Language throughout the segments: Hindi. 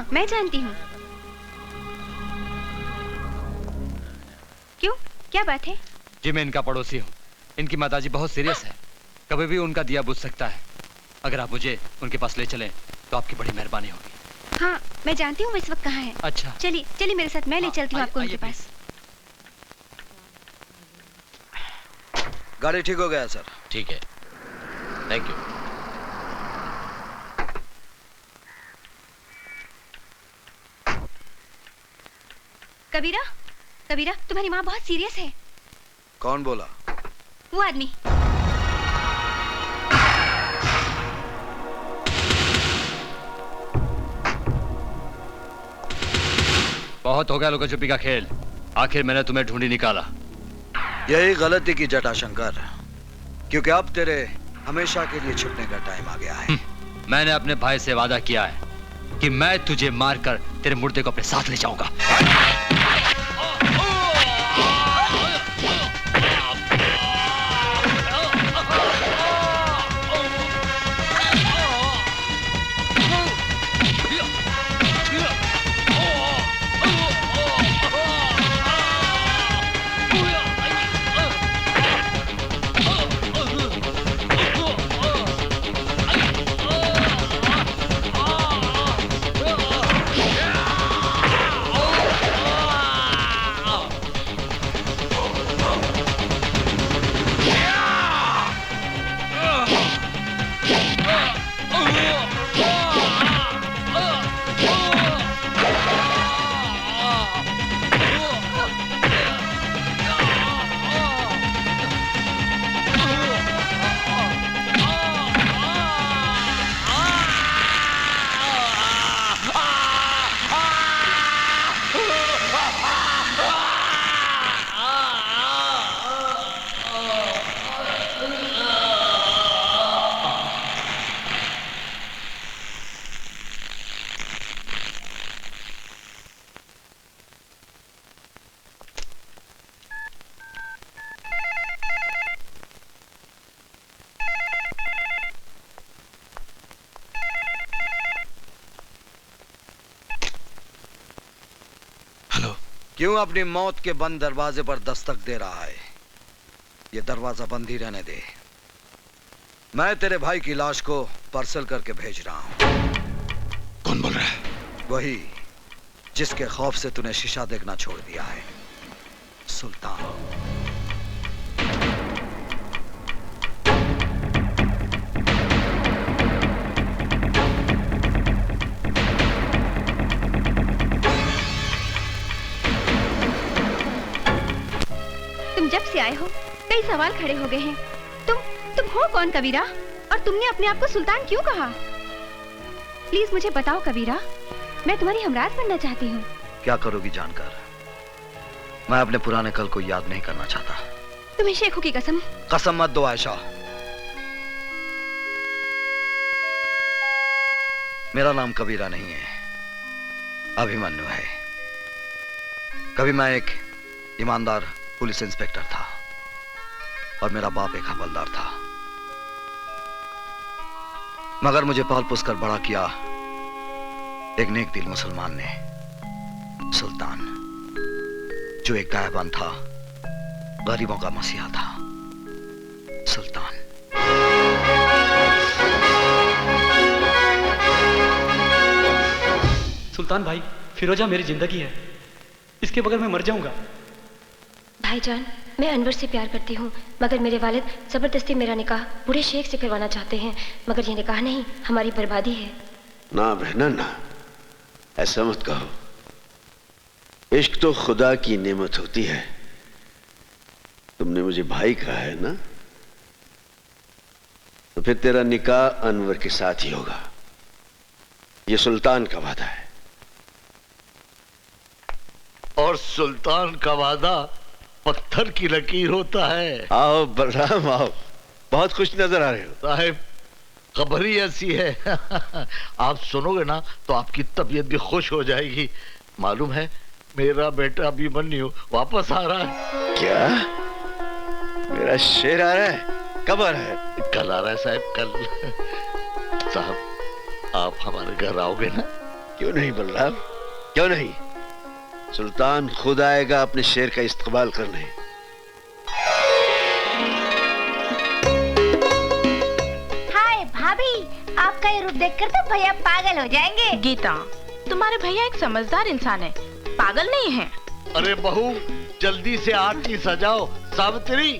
हाँ, मैं जानती हूँ। क्यों, क्या बात है? जी मैं इनका पड़ोसी हूँ। इनकी माताजी बहुत सीरियस है, कभी भी उनका दिया बुझ सकता है। अगर आप मुझे उनके पास ले चलें तो आपकी बड़ी मेहरबानी होगी। हाँ, मैं जानती हूँ वो इस वक्त कहाँ है। अच्छा, चलिए चलिए मेरे साथ, मैं ले चलती हूँ आपको उनके पास। गाड़ी ठीक हो गया सर। ठीक है, थैंक यू। कबीरा, कबीरा, तुम्हारी माँ बहुत सीरियस है। कौन बोला? वो आदमी। बहुत हो गया लुका छुपी का खेल। आखिर मैंने तुम्हें ढूंढी निकाला। यही गलती की जटा शंकर, क्योंकि अब तेरे हमेशा के लिए छिपने का टाइम आ गया है। मैंने अपने भाई से वादा किया है कि मैं तुझे मारकर तेरे मुर्दे को अपने साथ ले जाऊंगा। क्यों अपनी मौत के बंद दरवाजे पर दस्तक दे रहा है? ये दरवाजा बंद ही रहने दे। मैं तेरे भाई की लाश को पार्सल करके भेज रहा हूं। कौन बोल रहा है? वही जिसके खौफ से तूने शीशा देखना छोड़ दिया है, सुल्तान। तुम जब से आए हो कई सवाल खड़े हो गए हैं। तुम हो कौन कबीरा? और तुमने अपने आप को सुल्तान क्यों कहा? प्लीज मुझे बताओ कबीरा, मैं तुम्हारी हमराज बनना चाहती हूँ। क्या करोगी जानकर? मैं अपने पुराने कल को याद नहीं करना चाहता। तुम्हें शेखों की कसम। कसम मत दो आयशा। मेरा नाम कबीरा नहीं है, अभिमन्यु है। कभी मैं एक ईमानदार पुलिस इंस्पेक्टर था और मेरा बाप एक हवलदार था, मगर मुझे पाल पोस कर बड़ा किया एक नेक दिल मुसलमान ने, सुल्तान, जो एक गायबान था, गरीबों का मसीहा था। सुल्तान। सुल्तान भाई, फिरोजा मेरी जिंदगी है, इसके बगैर मैं मर जाऊंगा। भाईजान, मैं अनवर से प्यार करती हूँ, मगर मेरे वालिद जबरदस्ती मेरा निकाह बूढ़े शेख से करवाना चाहते हैं, मगर ये निकाह नहीं, हमारी बर्बादी है। ना बहना ना, ऐसा मत कहो। इश्क तो खुदा की नेमत होती है। तुमने मुझे भाई कहा है ना, तो फिर तेरा निकाह अनवर के साथ ही होगा। ये सुल्तान का वादा है। और सुल्तान का वादा पत्थर की लकीर होता है। आओ बलराम आओ, बहुत खुश नजर आ रहे हो। साहिब, खबर ही ऐसी है। आप सुनोगे ना तो आपकी तबीयत भी खुश हो जाएगी। मालूम है, मेरा बेटा अभिमन्यु वापस आ रहा है। क्या? मेरा शेर आ रहा है? कब आ रहा है? कल आ रहा है साहब, कल। साहब, आप हमारे घर आओगे ना? क्यों नहीं बलराम, क्यों नहीं? सुल्तान खुद आएगा अपने शेर का इस्तकबाल करने। हाय भाभी, आपका ये रूप देखकर तो भैया पागल हो जाएंगे। गीता, तुम्हारे भैया एक समझदार इंसान है, पागल नहीं है। अरे बहू, जल्दी से आरती सजाओ। सावित्री,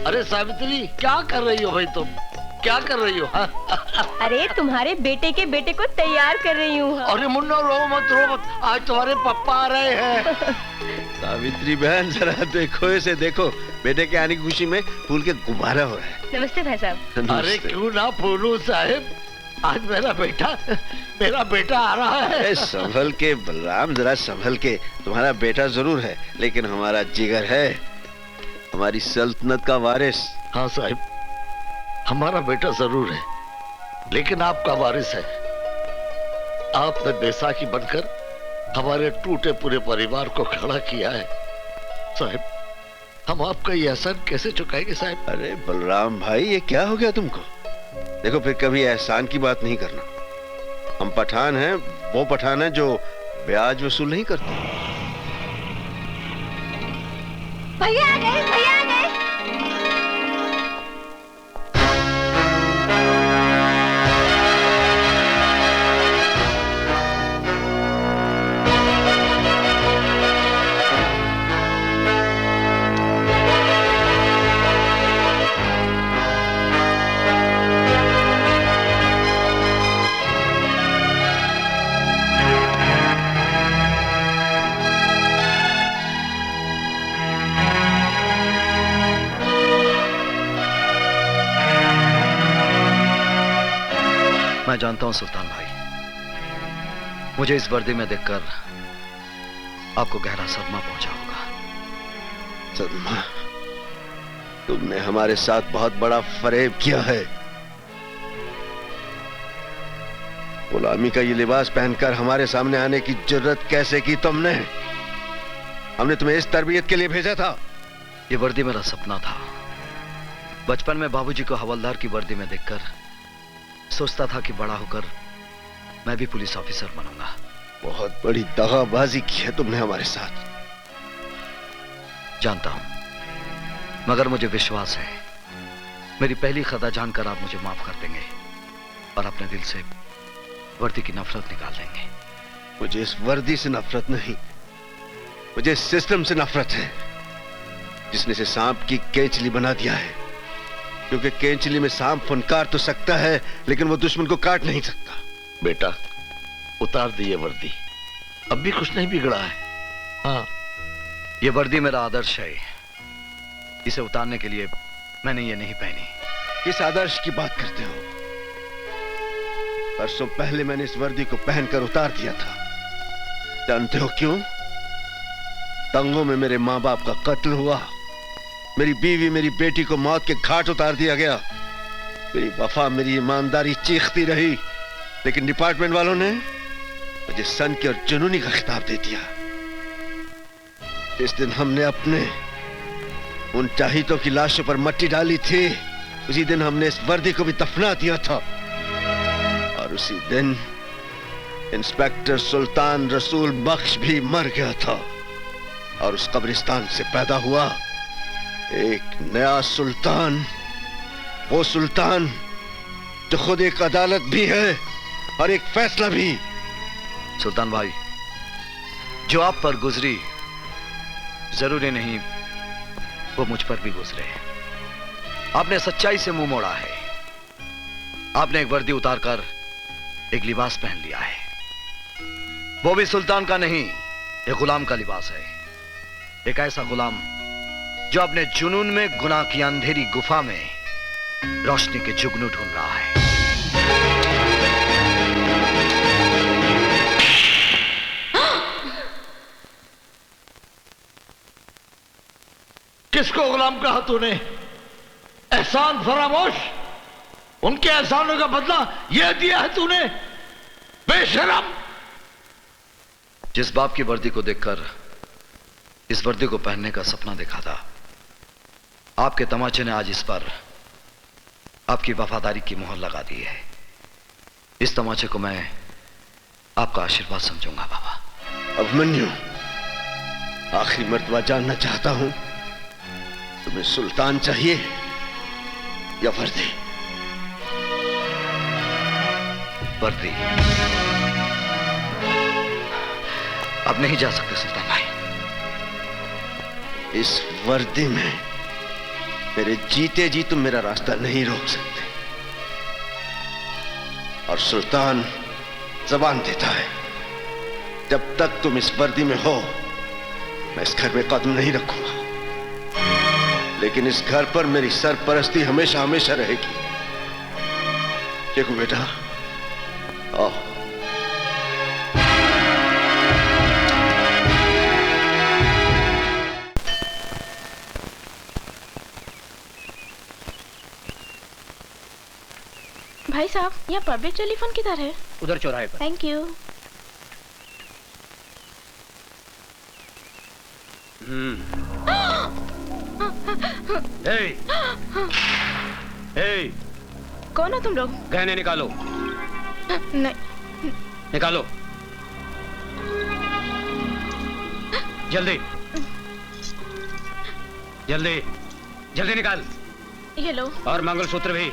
अरे सावित्री, क्या कर रही हो भाई तुम? क्या कर रही हो? अरे तुम्हारे बेटे के बेटे को तैयार कर रही हूँ। अरे मुन्ना, रो मत, आज तुम्हारे पापा आ रहे हैं। सावित्री बहन, जरा देखो इसे, देखो, बेटे के आने की खुशी में फूल के गुब्बारा हो रहा है। नमस्ते भाई साहब। अरे क्यों ना फूलू साहब, आज मेरा बेटा आ रहा है। संभल के बलराम, जरा संभल के। तुम्हारा बेटा जरूर है, लेकिन हमारा जिगर है, हमारी सल्तनत का वारिस। हाँ साहब, हमारा बेटा जरूर है, लेकिन आपका वारिस है। आपने बैसाखी बनकर हमारे टूटे पूरे परिवार को खड़ा किया है साहब। हम आपका ये एहसान कैसे चुकाएंगे साहब? अरे बलराम भाई, ये क्या हो गया तुमको? देखो, फिर कभी एहसान की बात नहीं करना। हम पठान हैं, वो पठान है जो ब्याज वसूल नहीं करते। भैया आ गए, भैया आ गए। मैं जानता हूं सुल्तान भाई, मुझे इस वर्दी में देखकर आपको गहरा सदमा पहुंचा होगा। सदमा? तुमने हमारे साथ बहुत बड़ा फरेब किया है। गुलामी का ये लिबास पहनकर हमारे सामने आने की जुर्रत कैसे की तुमने? हमने तुम्हें इस तरबियत के लिए भेजा था। ये वर्दी मेरा सपना था। बचपन में बाबूजी को हवलदार की वर्दी में देखकर सोचता था कि बड़ा होकर मैं भी पुलिस ऑफिसर बनूंगा। बहुत बड़ी दगाबाजी की है तुमने हमारे साथ। जानता हूं, मगर मुझे विश्वास है मेरी पहली खता जानकर आप मुझे माफ कर देंगे और अपने दिल से वर्दी की नफरत निकाल देंगे। मुझे इस वर्दी से नफरत नहीं, मुझे इस सिस्टम से नफरत है जिसने इसे सांप की केंचली बना दिया है। क्योंकि केंचली में सांप फुनकार तो सकता है, लेकिन वो दुश्मन को काट नहीं सकता। बेटा, उतार दिए वर्दी, अब भी कुछ नहीं बिगड़ा है। हाँ, ये वर्दी मेरा आदर्श है। इसे उतारने के लिए मैंने ये नहीं पहनी। किस आदर्श की बात करते हो? परसों पहले मैंने इस वर्दी को पहनकर उतार दिया था। जानते हो क्यों? दंगों में मेरे माँ बाप का कत्ल हुआ, मेरी बीवी, मेरी बेटी को मौत के घाट उतार दिया गया। मेरी वफा, मेरी ईमानदारी चीखती रही, लेकिन डिपार्टमेंट वालों ने मुझे सन की और जुनूनी का खिताब दे दिया। जिस दिन हमने अपने उन चाहितों की लाशों पर मट्टी डाली थी, उसी दिन हमने इस वर्दी को भी दफना दिया था। और उसी दिन इंस्पेक्टर सुल्तान रसूल बख्श भी मर गया था। और उस कब्रिस्तान से पैदा हुआ एक नया सुल्तान, वो सुल्तान जो खुद एक अदालत भी है और एक फैसला भी। सुल्तान भाई, जो आप पर गुजरी जरूरी नहीं वो मुझ पर भी गुजरे। आपने सच्चाई से मुंह मोड़ा है। आपने एक वर्दी उतारकर एक लिबास पहन लिया है। वो भी सुल्तान का नहीं, एक गुलाम का लिबास है। एक ऐसा गुलाम जो अपने जुनून में गुनाह की अंधेरी गुफा में रोशनी के जुगनू ढूंढ रहा है। किसको गुलाम कहा तूने? एहसान फरामोश, उनके एहसानों का बदला यह दिया है तूने, बेशरम। जिस बाप की वर्दी को देखकर इस वर्दी को पहनने का सपना देखा था, आपके तमाचे ने आज इस पर आपकी वफादारी की मोहर लगा दी है। इस तमाचे को मैं आपका आशीर्वाद समझूंगा बाबा। अभिमन्यु, आखिरी मर्तबा जानना चाहता हूं, तुम्हें सुल्तान चाहिए या वर्दी? वर्दी। अब नहीं जा सकते सुल्तान भाई। इस वर्दी में मेरे जीते जी तुम मेरा रास्ता नहीं रोक सकते। और सुल्तान जबान देता है, जब तक तुम इस वर्दी में हो मैं इस घर में कदम नहीं रखूंगा। लेकिन इस घर पर मेरी सरपरस्ती हमेशा हमेशा रहेगी। देखो बेटा, आओ। भाई साहब, यहाँ पब्लिक टेलीफोन किधर है? उधर चौराहे पर। Thank you. कौन हो तुम लोग? गहने निकालो। नहीं। निकालो जल्दी जल्दी जल्दी निकाल। ये लो। और मंगलसूत्र भी।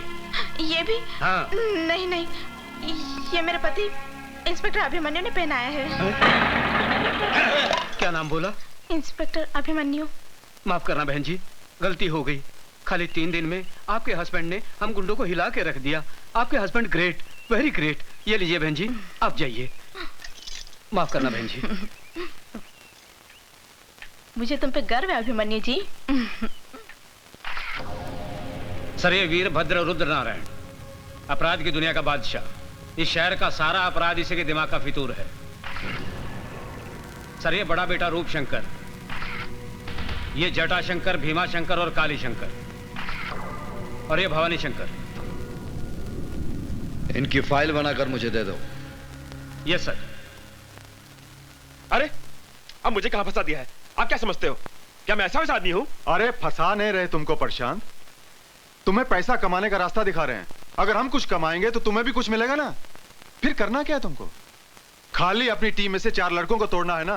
ये भी? हाँ। नहीं नहीं, ये मेरे पति इंस्पेक्टर अभिमन्यु ने पहनाया है। क्या नाम बोला? इंस्पेक्टर अभिमन्यु। माफ करना बहन जी, गलती हो गई। खाली 3 दिन में आपके हस्बैंड ने हम गुंडों को हिला के रख दिया। आपके हस्बैंड ग्रेट, वेरी ग्रेट। ये लीजिए बहन जी, आप जाइए। माफ करना बहन जी। मुझे तुम पे गर्व है अभिमन्यु जी। सर, ये वीरभद्र रुद्र नारायण, अपराध की दुनिया का बादशाह। इस शहर का सारा अपराध इसी के दिमाग का फितूर है। सर, ये बड़ा बेटा रूप शंकर, ये जटा शंकर, भीमा शंकर और काली शंकर, और ये भवानी शंकर। इनकी फाइल बनाकर मुझे दे दो। Yes sir. अरे, अब मुझे कहां फंसा दिया है? आप क्या समझते हो? क्या मैं ऐसा वैसा आदमी हूं? अरे फंसा नहीं रहे तुमको प्रशांत, तुम्हें पैसा कमाने का रास्ता दिखा रहे हैं। अगर हम कुछ कमाएंगे तो तुम्हें भी कुछ मिलेगा ना। फिर करना क्या है तुमको? खाली अपनी टीम में से 4 लड़कों को तोड़ना है ना।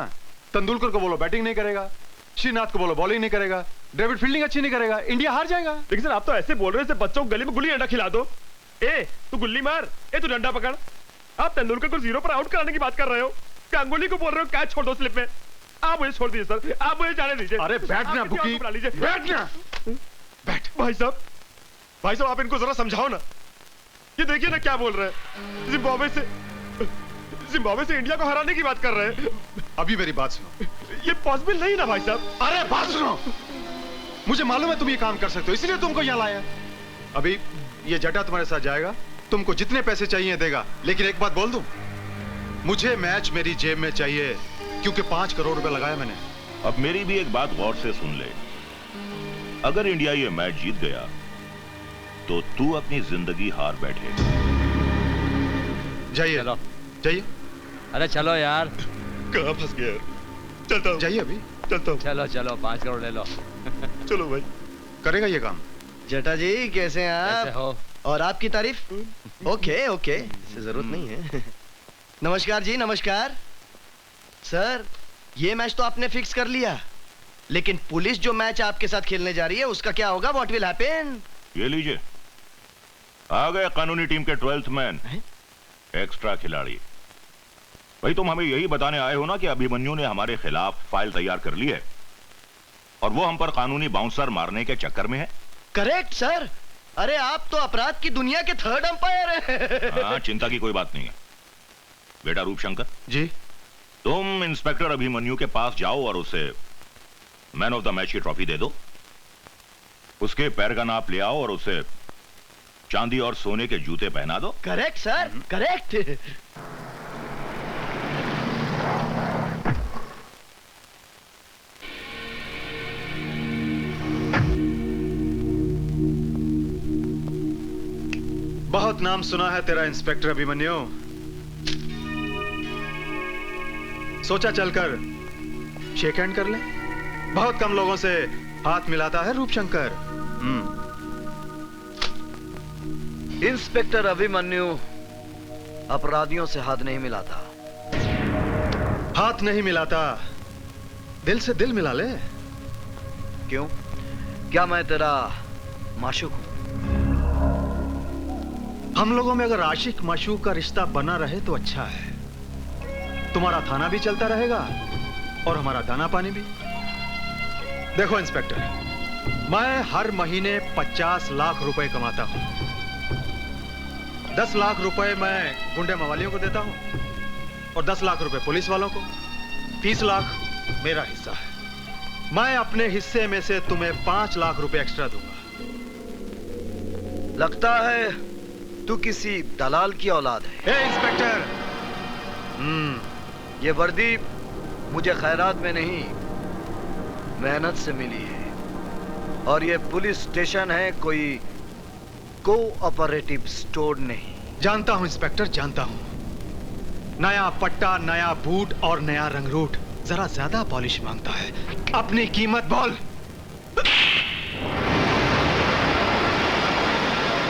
तेंदुलकर को बोलो बैटिंग नहीं करेगा, श्रीनाथ को बोलो बॉलिंग नहीं करेगा, डेविड फील्डिंग अच्छी नहीं करेगा, इंडिया हार जाएगा। लेकिन सर, आप तो ऐसे बोल रहे हैं बच्चों को गली में गुल्ली डंडा खिला दो। ए तू गुल्ली मार, ए तू डंडा पकड़। आप तेंदुलकर को 0 पर आउट कराने की बात कर रहे हो, गांगुली को बोल रहे हो कैच छोड़ दो स्लिप में। आप मुझे छोड़ दीजिए सर, आप मुझे जाने दीजिए। अरे बैठना बुकी, बैठना। बैठ। भाई साहब आप इनको जरा समझाओ ना। ये देखिए ना क्या बोल रहे हैं, जिम्बाब्वे से इंडिया को हराने की बात कर रहे हैं। अभी मेरी बात सुनो। ये पॉसिबल नहीं ना भाई साहब। अरे बात सुनो, मुझे मालूम है तुम ये काम कर सकते हो, इसलिए तुमको यहाँ लाया। अभी ये जटा तुम्हारे साथ जाएगा, तुमको जितने पैसे चाहिए देगा। लेकिन एक बात बोल दूं, मुझे मैच मेरी जेब में चाहिए, क्योंकि 5 करोड़ रुपए लगाया मैंने। अब मेरी भी एक बात गौर से सुन ले। अगर इंडिया ये मैच जीत गया तो तू अपनी जिंदगी हार बैठे। जाइए जाइए। अरे चलो यार। कहाँ फंस गया यार? चलता हूँ। जाइए अभी चलता हूँ। चलो चलो 5 करोड़ ले लो। चलो भाई। करेगा ये काम। जटा जी कैसे हैं आप? कैसे हो? और आपकी तारीफ? ओके ओके, इससे जरूरत नहीं है। नमस्कार जी, नमस्कार। सर, ये मैच तो आपने फिक्स कर लिया, लेकिन पुलिस जो मैच आपके साथ खेलने जा रही है उसका क्या होगा? What will happen? ये लीजिए, आ गए कानूनी टीम के 12th मैन, एक्स्ट्रा खिलाड़ी। भाई तुम हमें यही बताने आए हो ना कि अभिमन्यु ने हमारे खिलाफ फाइल तैयार कर ली है और वो हम पर कानूनी बाउंसर मारने के चक्कर में है। Correct sir. अरे आप तो अपराध की दुनिया के 3rd अंपायर हैं। हाँ, चिंता की कोई बात नहीं है। बेटा रूपशंकर जी, तुम इंस्पेक्टर अभिमन्यु के पास जाओ और उसे मैन ऑफ द मैच की ट्रॉफी दे दो। उसके पैर का नाप ले आओ और उसे चांदी और सोने के जूते पहना दो। Correct sir, correct. बहुत नाम सुना है तेरा इंस्पेक्टर अभिमन्यु। सोचा चलकर शेक हैंड कर ले। बहुत कम लोगों से हाथ मिलाता है रूपशंकर। इंस्पेक्टर अभिमन्यु अपराधियों से हाथ नहीं मिलाता, हाथ नहीं मिलाता, दिल से दिल मिला ले। क्यों? क्या मैं तेरा माशूक हूं? हम लोगों में अगर आशिक माशूक का रिश्ता बना रहे तो अच्छा है। तुम्हारा थाना भी चलता रहेगा और हमारा दाना पानी भी। देखो इंस्पेक्टर, मैं हर महीने 50 लाख रुपए कमाता हूं। 10 लाख रुपए मैं गुंडे मवालियों को देता हूं और 10 लाख रुपए पुलिस वालों को। 30 लाख मेरा हिस्सा है। मैं अपने हिस्से में से तुम्हें 5 लाख रुपए एक्स्ट्रा दूंगा। लगता है तू किसी दलाल की औलाद है। ए इंस्पेक्टर, ये वर्दी मुझे खैरात में नहीं, मेहनत से मिली है। और ये पुलिस स्टेशन है, कोई कोऑपरेटिव स्टोर नहीं। जानता हूं इंस्पेक्टर, जानता हूं। नया पट्टा, नया बूट और नया रंगरूट जरा ज्यादा पॉलिश मांगता है। अपनी कीमत बोल।